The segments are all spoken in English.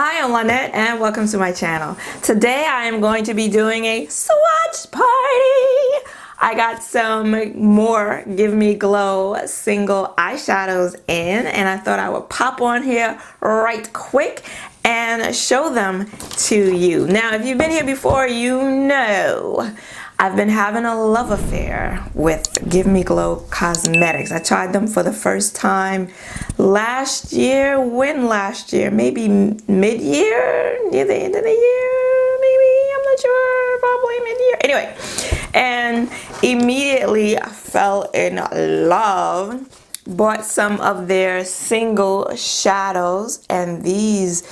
Hi, I'm Lynette and welcome to my channel. Today I am going to be doing a swatch party. I got some more Give Me Glow single eyeshadows in, and I thought I would pop on here right quick and show them to you. Now, if you've been here before, you know I've been having a love affair with Give Me Glow Cosmetics. I tried them for the first time last year. When last year? Maybe mid-year? Near the end of the year? Maybe? I'm not sure. Probably mid-year. Anyway, and immediately I fell in love. Bought some of their single shadows, and these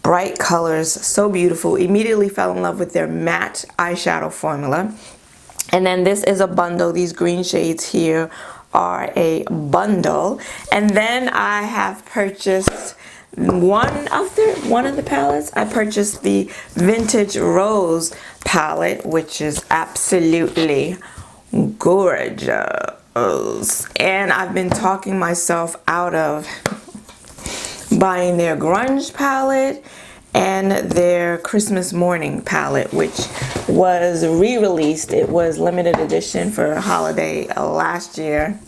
bright colors, so beautiful. Immediately fell in love with their matte eyeshadow formula. And then this is a bundle. These green shades here are a bundle. And then I have purchased one of the palettes. I purchased the Vintage Rose palette, which is absolutely gorgeous. And I've been talking myself out of buying their grunge palette and their Christmas morning palette, which was re-released. It was limited edition for holiday last year,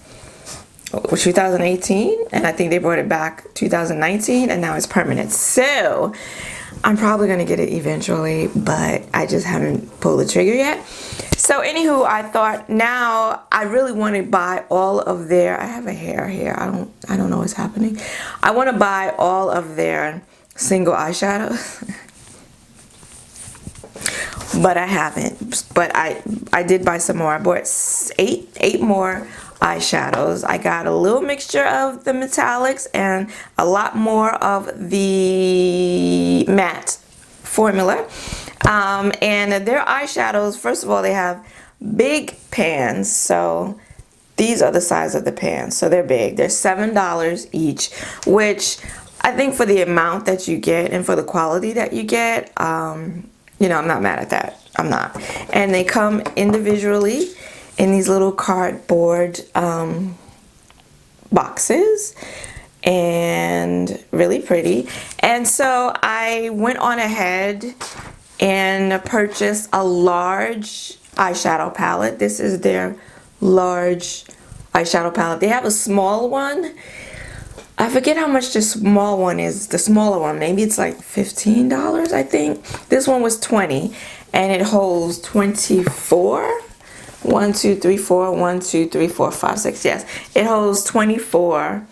2018, and I think they brought it back 2019, and now it's permanent. So I'm probably gonna get it eventually, but I just haven't pulled the trigger yet. So anywho, I thought now I really want to buy all of their, I have a hair here, I don't know what's happening. I want to buy all of their single eyeshadows. But I haven't. But I did buy some more. I bought eight more eyeshadows. I got a little mixture of the metallics and a lot more of the matte formula. And their eyeshadows, first of all, they have big pans. So these are the size of the pans. So they're big. They're $7 each, which I think for the amount that you get and for the quality that you get, you know, I'm not mad at that. I'm not. And they come individually in these little cardboard boxes, and really pretty. And so I went on ahead and purchased a large eyeshadow palette. This is their large eyeshadow palette. They have a small one. I forget how much the small one is. The smaller one, maybe it's like $15, I think. This one was $20, and it holds 24. 1, 2, 3, 4. 1, 2, 3, 4, 5, 6. Yes, it holds 24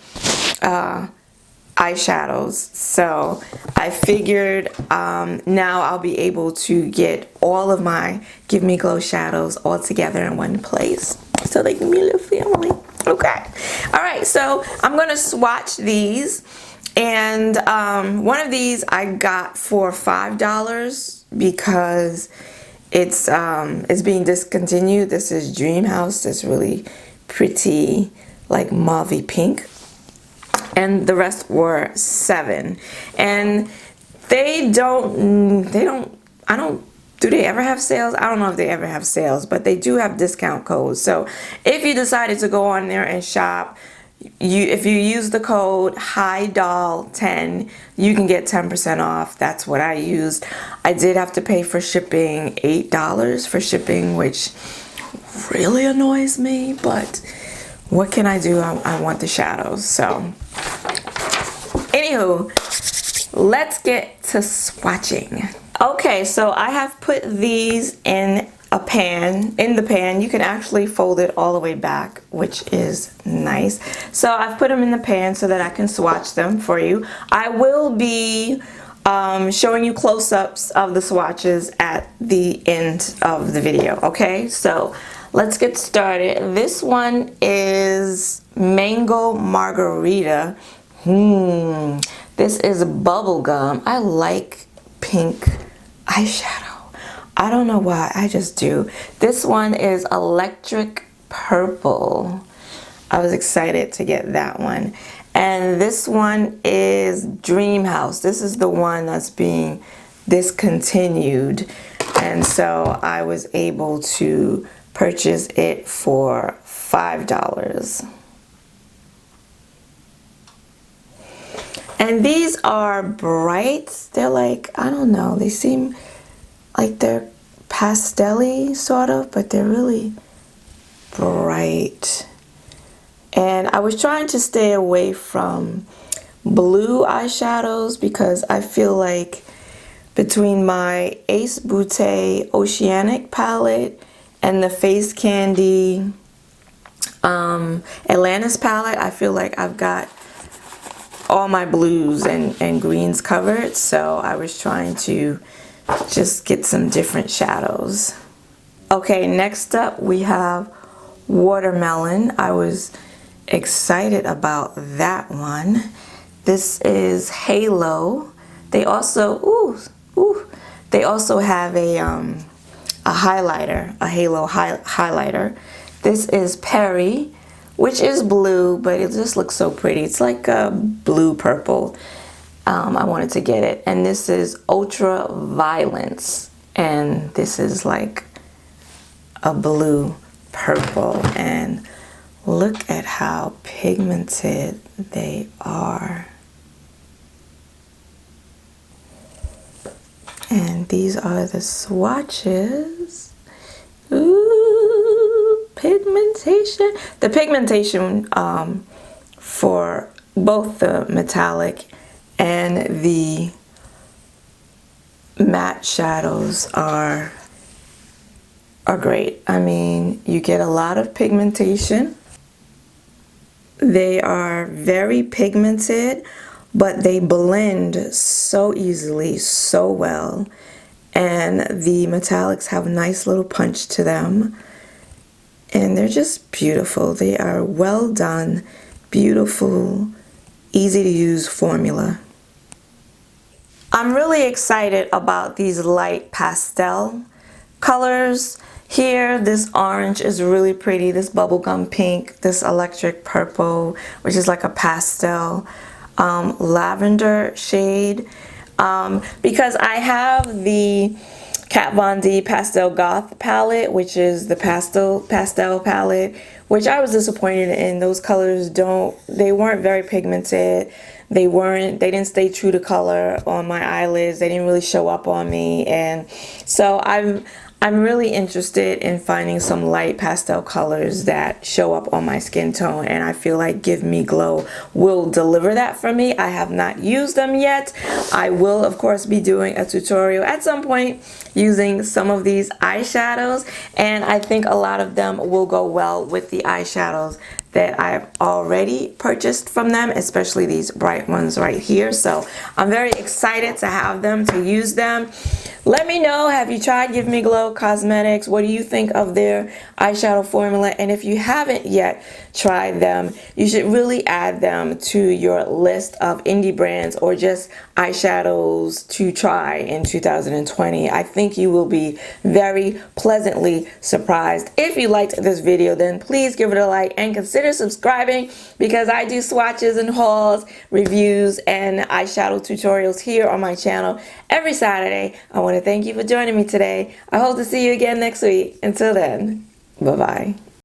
eyeshadows. So I figured now I'll be able to get all of my Give Me Glow shadows all together in one place, so they can be a little family. Okay. All right, so I'm going to swatch these, and one of these I got for $5 because it's being discontinued. This is Dreamhouse. This really pretty, like mauvey pink, and the rest were $7. And do they ever have sales? I don't know if they ever have sales, but they do have discount codes. So if you decided to go on there and shop, if you use the code Idole10, you can get 10% off. That's what I used. I did have to pay for shipping $8 for shipping, which really annoys me, but what can I do? I want the shadows. So anywho, let's get to swatching. Okay, so I have put these in the pan. You can actually fold it all the way back, which is nice. So I've put them in the pan so that I can swatch them for you. I will be showing you close-ups of the swatches at the end of the video. Okay, so let's get started. This one is Mango Margarita. This is bubblegum. I like pink eyeshadow. I don't know why, I just do. This one is Electric Purple. I was excited to get that one. And this one is Dreamhouse. This is the one that's being discontinued. And so I was able to purchase it for $5. And these are bright. They're like, I don't know, they seem like they're pastel-y sort of, but they're really bright. And I was trying to stay away from blue eyeshadows because I feel like between my Ace Beauté Oceanic palette and the Face Candy Atlantis palette, I feel like I've got all my blues and greens covered. So I was trying to just get some different shadows. Okay, next up we have Watermelon. I was excited about that one. This is Halo. They also they also have a highlighter, a Halo highlighter. This is Peri, which is blue, but it just looks so pretty. It's like a blue purple. I wanted to get it. And this is Ultraviolence, and this is like a blue purple. And look at how pigmented they are. And these are the swatches. Ooh, pigmentation. The pigmentation for both the metallic and the matte shadows are great. I mean, you get a lot of pigmentation. They are very pigmented, but they blend so easily, so well. And the metallics have a nice little punch to them. And they're just beautiful. They are well done, beautiful, easy to use formula. I'm really excited about these light pastel colors. Here, this orange is really pretty, this bubblegum pink, this electric purple, which is like a pastel lavender shade. Because I have the Kat Von D Pastel Goth palette, which is the pastel palette, which I was disappointed in. Those colors they weren't very pigmented. They didn't stay true to color on my eyelids. They didn't really show up on me. And so I'm really interested in finding some light pastel colors that show up on my skin tone, and I feel like Give Me Glow will deliver that for me. I have not used them yet. I will, of course, be doing a tutorial at some point using some of these eyeshadows, and I think a lot of them will go well with the eyeshadows that I've already purchased from them, especially these bright ones right here. So I'm very excited to have them, to use them. Let me know, have you tried Give Me Glow Cosmetics? What do you think of their eyeshadow formula? And if you haven't yet tried them, you should really add them to your list of indie brands or just eyeshadows to try in 2020. I think you will be very pleasantly surprised. If you liked this video, then please give it a like and consider subscribing, because I do swatches and hauls, reviews, and eyeshadow tutorials here on my channel every Saturday. I want to thank you for joining me today. I hope to see you again next week. Until then, bye-bye.